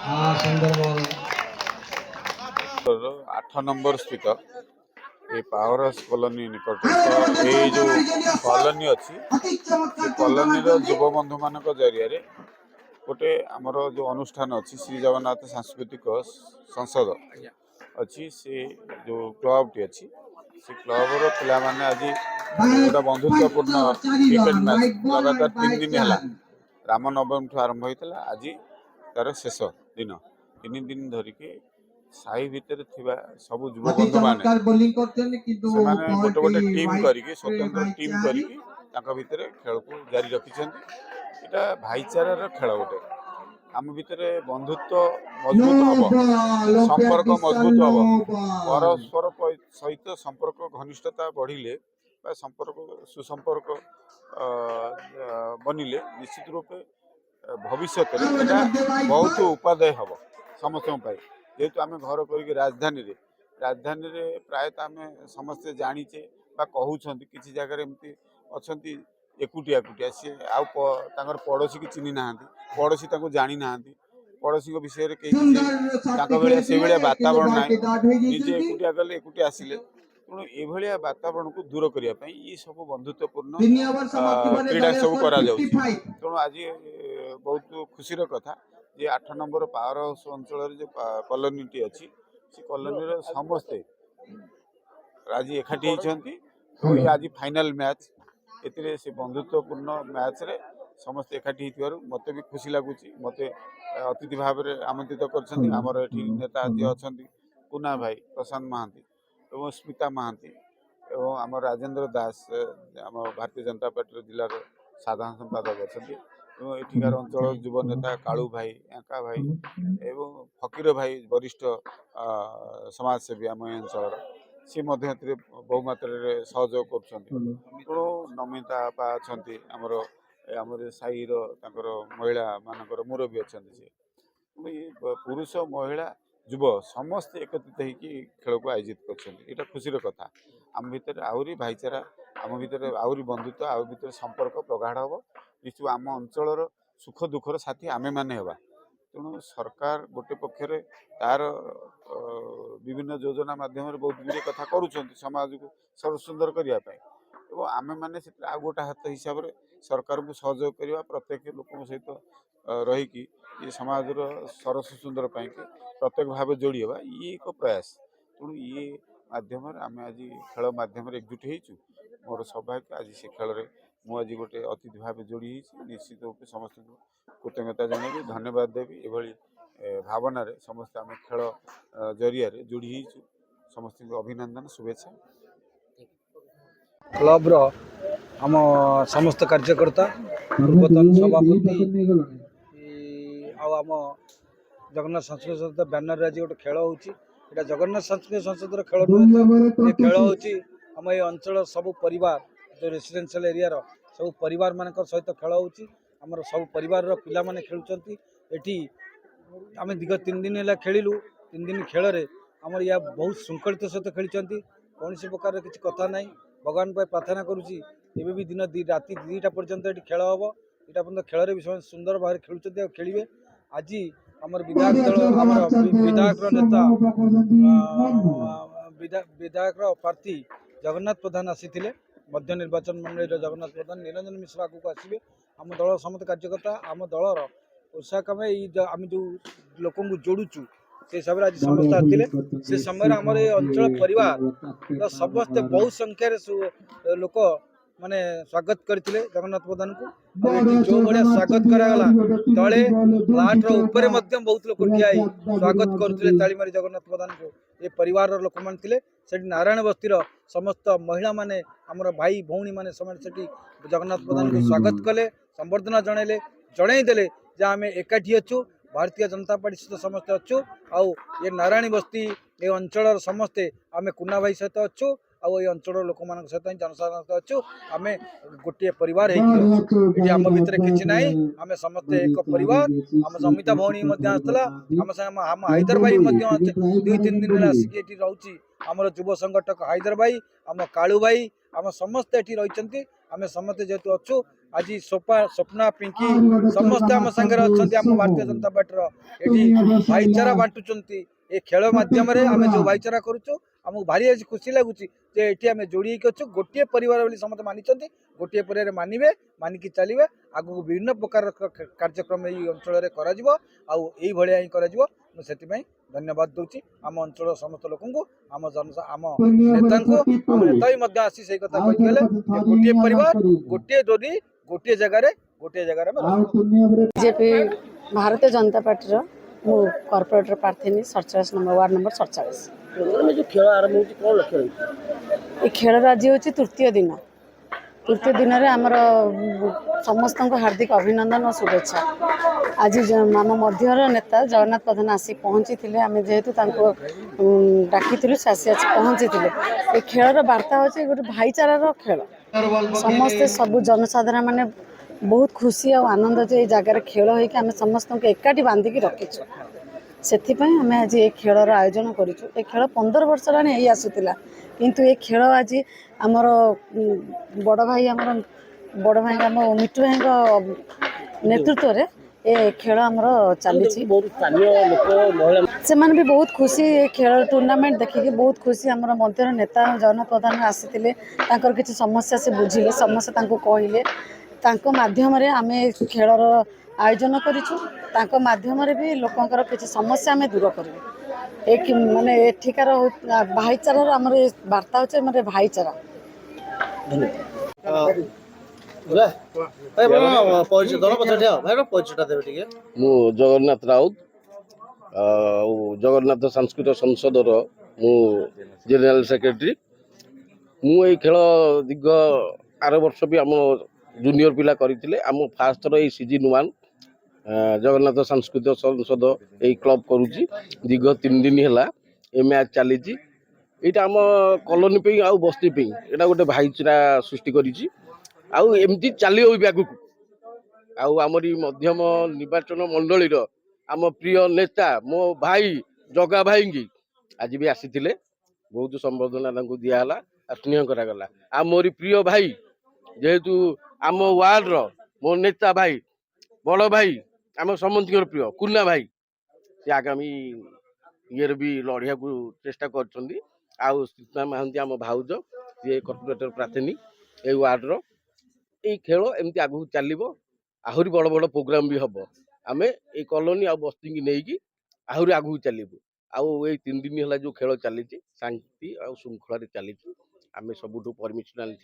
आठ नंबर स्थित ये पावर हाउस कॉलोनी निकट ये जो कॉलोनी अच्छी कॉलोनी युव बंधु मान जरिया गोटे आमर जो अनुष्ठान अच्छी श्री जगन्नाथ सांस्कृतिक संसद अच्छी से जो क्लब टी अच्छी से क्लब पिला माने आज गोटे बंधुत्वपूर्ण क्रिकेट मैच लगातार 3 दिन है रामनवमी ठू आरंभ होता आज तार शेष दिन 3 दिन धरिकी साई भितर थिबा सब युव बंधु माने गोटे गोटे टीम करके स्वतंत्र टीम करके तांका भितर खेल को जारी रखिछन्ति। एटा भाईचारार खेल गोटे आम भितर बंधुत्व मजबूत हम संपर्क मजबूत हम परस्पर सहित संपर्क घनिष्ठता बढ़िले संपर्क सुसंपर्क बनिले निश्चित रूपे भविष्य बहुत उपादेय हम समस्त जेहेतु आम घर कर राजधानी रे प्रायतः आम समस्ते जानीचे कहते किसी जगह एमती अच्छा एकुटिया एकुटिया सी आउर पड़ोशी की चिन्ह ना पड़ोशी जानी ना पड़ोशी विषय में कहीं से वातावरण ना निजे एकुटिया गले एकुटिया आसिले तेणु ये वातावरण को दूर करने ये सब बंधुत्वपूर्ण क्रीड़ा सब करा तेणु आज बहुत खुशी कथा जे 8 नंबर पावर हाउस अंचल जो कॉलोनी टी अच्छी से कॉलोनी समस्ते आज एकाठी होती आज फाइनल मैच एतिरे से बंधुत्वपूर्ण मैच रे समस्त एकाठी होइतिबारु मते भी खुशी लागुची मते अतिथि भाव में आमंत्रित करछन्ती हमर एठी नेता जे अछन्ती कुना भाई प्रशांत महांती एवं स्मिता महांती एवं आम राजेंद्र दास आम भारतीय जनता पार्टी जिलार साधारण संपादक अछन्ती एवं एठिकार अंचल युव नेता कालू भाई एका भाई एवं फकीर भाई वरिष्ठ समाजसेवी आम अंचल सी बहु मात्रा सहयोग कर नमिता आपा अच्छा आमर साईर महिला मानकर मुरबी अच्छा सी पुरुष महिला युव समस्त एकत्रित होकर खेल को आयोजित कर खुशी कथा आम भितर आहरी भाईचारा आम भितर आहरी बंधुत्व आम भितर संपर्क प्रगाढ़ हम निश्चित आम अंचल सुख दुखर साथी आमे माने हेबा तेणु सरकार गोटे पक्षरे तार विभिन्न योजना माध्यम बहुत गुड़े कथा करुँच समाज को सर्वसुंदर करने आमे मैंने आ गोटे हाथ हिसाब से सरकार को सहयोग करवा प्रत्येक लोक सहित रहीकि ये समाज सरस सुंदर पाई प्रत्येक भाव जोड़ी हवा ये एक प्रयास तेणु ये माध्यम आम आज खेल माध्यम एकजुट हो मोर सौभाग्य आज से खेल में मुझे गोटे अतिथि भाव जोड़ी निश्चित रूप समस्त कृतज्ञता जनइबी धन्यवाद देवी ये भावना समस्त आम खेल जरिया जोड़ी समस्त अभिनंदन शुभेच्छा। क्लब रो आम समस्त कार्यकर्ता पूर्वतन सभापति आम जगन्नाथ सांस्कृतिक संसद बैनर आज गोटे खेल होता जगन्नाथ सांस्कृतिक संसद खेल नुहे खेल होम ये अंचल सब परिवार जो रेसिडेंशियल एरिया सब परिवार मान सहित खेल होमर सब परिवार पिला माने खेलुंट एटी आम दीर्घ 3 दिन है खेलु 3 दिन खेल आमर या बहुत श्रृंखलित सहित खेली कौन प्रकार किसी कथा ना भगवान पर प्रार्थना करुँची एवं भी दिन राति 2टा पर्यंत ये खेल हम यहाँ पर्यटन खेल भी सुंदर भाव खेलुं खेलिए आज आमर विधायक दल आमर विधायक नेता विधायक प्रार्थी जगन्नाथ प्रधान आसी मध्य निर्वाचन मंडल जगन्नाथ प्रधान निरंजन मिश्र आगू आसवे आम दल समस्त कार्यकर्ता आम दलर उत्साह कमे आम जो लोक जोड़ुचु से हिसाब से आज समस्त आते से समय आम अंचल परिवार समस्ते बहुत संख्यार लोक माने स्वागत करते जगन्नाथ प्रधान को जो भाया स्वागत करागला तले फ्लाट ऊपर बहुत लोग ठिया स्वागत करते ताली मारी जगन्नाथ प्रधान को ये परिवार लोक मैंने नारायण बस्तीर समस्त महिला माने आमर भाई भौणी माने से जगन्नाथ प्रधान को स्वागत कले संबर्धना जनइले जनईदे जे आम एकाठी अच्छु भारतीय जनता पार्टी सहित समस्ते अच्छु आउ ये नारायणी बस्ती ये अंचल समस्ते आम कुना भाई सहित अच्छु आउ ये अंचल लोक मान सहित जनसाधारण सहित अच्छु आम गोटे परिवार ये आम भितर किसी ना आम समस्ते एक परिवार आम समिता भौणी आसला आम हाइदर भाई 2-3 दिन आसिक रोची आमर युव संगठक हाइदर भाई आम कालू भाई आम समस्ते ये रही आम समस्ते जेहेतु अच्छु आज स्वप्ना पिंकी समस्ते आम सागर अच्छा आम भारतीय जनता पार्टी ये भाईचारा बांटुंट ये खेल मध्यम आम जो भाईचारा करुचु आमको भारी आज खुशी लगुच ये आम जोड़ी अच्छु गोटे परिवार समस्त मानी गोटे परिवार मानवे मानिकी चलिए आगू विभिन्न प्रकार कार्यक्रम ये अंचल से धन्यवाद दूची आम अंचल समस्त लोक आम आम नेता आम नेता आसी से कथा कहीगले गोटे परिवार गोटे जोड़ी गोटे जगार बीजेपी भारतीय जनता पार्टी मु कॉर्पोरेटर प्रार्थी 47 नंबर वार्ड नंबर 47 जो खेल आरंभ होती कौन लक्ष्य रही ये खेल आज हूँ तृतीय दिन रे आमर समस्त को हार्दिक अभिनंदन और शुभेच्छा। आज आम मध्यर नेता जगन्नाथ प्रधान आसी पहुँची थे आम जेहेतु डाकी से आसी पहुँची थे ये खेल वार्ता होचे गोटे भाईचारार खेल समस्ते सब जनसाधारण माने बहुत खुशी और आनंद जे जगार खेल होइक आम समस्त को एकाठी बांधिकी रखीचु से आम आज ये खेलर आयोजन करूँ। ये खेल 15 वर्ष है आसूला किंतु ये खेल आज आमर बड़ भाई आम मिट्टू भाई नेतृत्व रे ये खेल आमर चली बहुत स्थानीय लोक महिला से भी बहुत खुशी ये खेल टूर्नामेंट देखिए बहुत खुशी आमर मंदिर नेता जगन्नाथ प्रधान आसी किसी समस्या से बुझिले समस्या कहले माध्यम आम खेलर आयोजन करूँ माध्यम भी लोकंर किसी समस्या आम दूर करूँ एक माने एठिकार भाईचारा आमर वार्ता होचे माने भाईचारा। मु जगन्नाथ राउत जगन्नाथ सांस्कृतिक संसदर मु जेनेराल सेक्रेटरी मु खेल दीर्घ आर वर्ष भी आम जूनियर पिला करते आम फास्ट थर सीजन 1 जगन्नाथ सांस्कृतिक संसद यही क्लब करुच्ची दीर्घ 3 दिन है ये मैच चली यहाँ आम कॉलोनी पे आउ बस्ती पे यहाँ गोटे भाईचारा सृष्टि करी एमती चलो भी आगू आमरी मध्यम निर्वाचन मंडली आम प्रिय नेता मो भाई जगा भाई की आज भी आसी बहुत संबर्धना दिहला स्नेह करागला आ मोरी प्रिय भाई जेहेतु आम वार्ड मो नेता भाई बड़ भाई आम समस्त प्रिय कुन्ना भाई से आगामी ये भी लड़िया को चेष्टा कर महांती आम भाउज ये कॉर्पोरेटर प्रार्थनी ये वार्डर ये खेल एमती आगू चलो आहरी बड़ बड़ प्रोग्राम भी हम आम ये कॉलोनी आ बस्ती की नहीं आहरी आगू चलू आउ 3 दिन है जो खेल चली शांति आ श्रृंखला चली आम सबुठ परमिशन आनी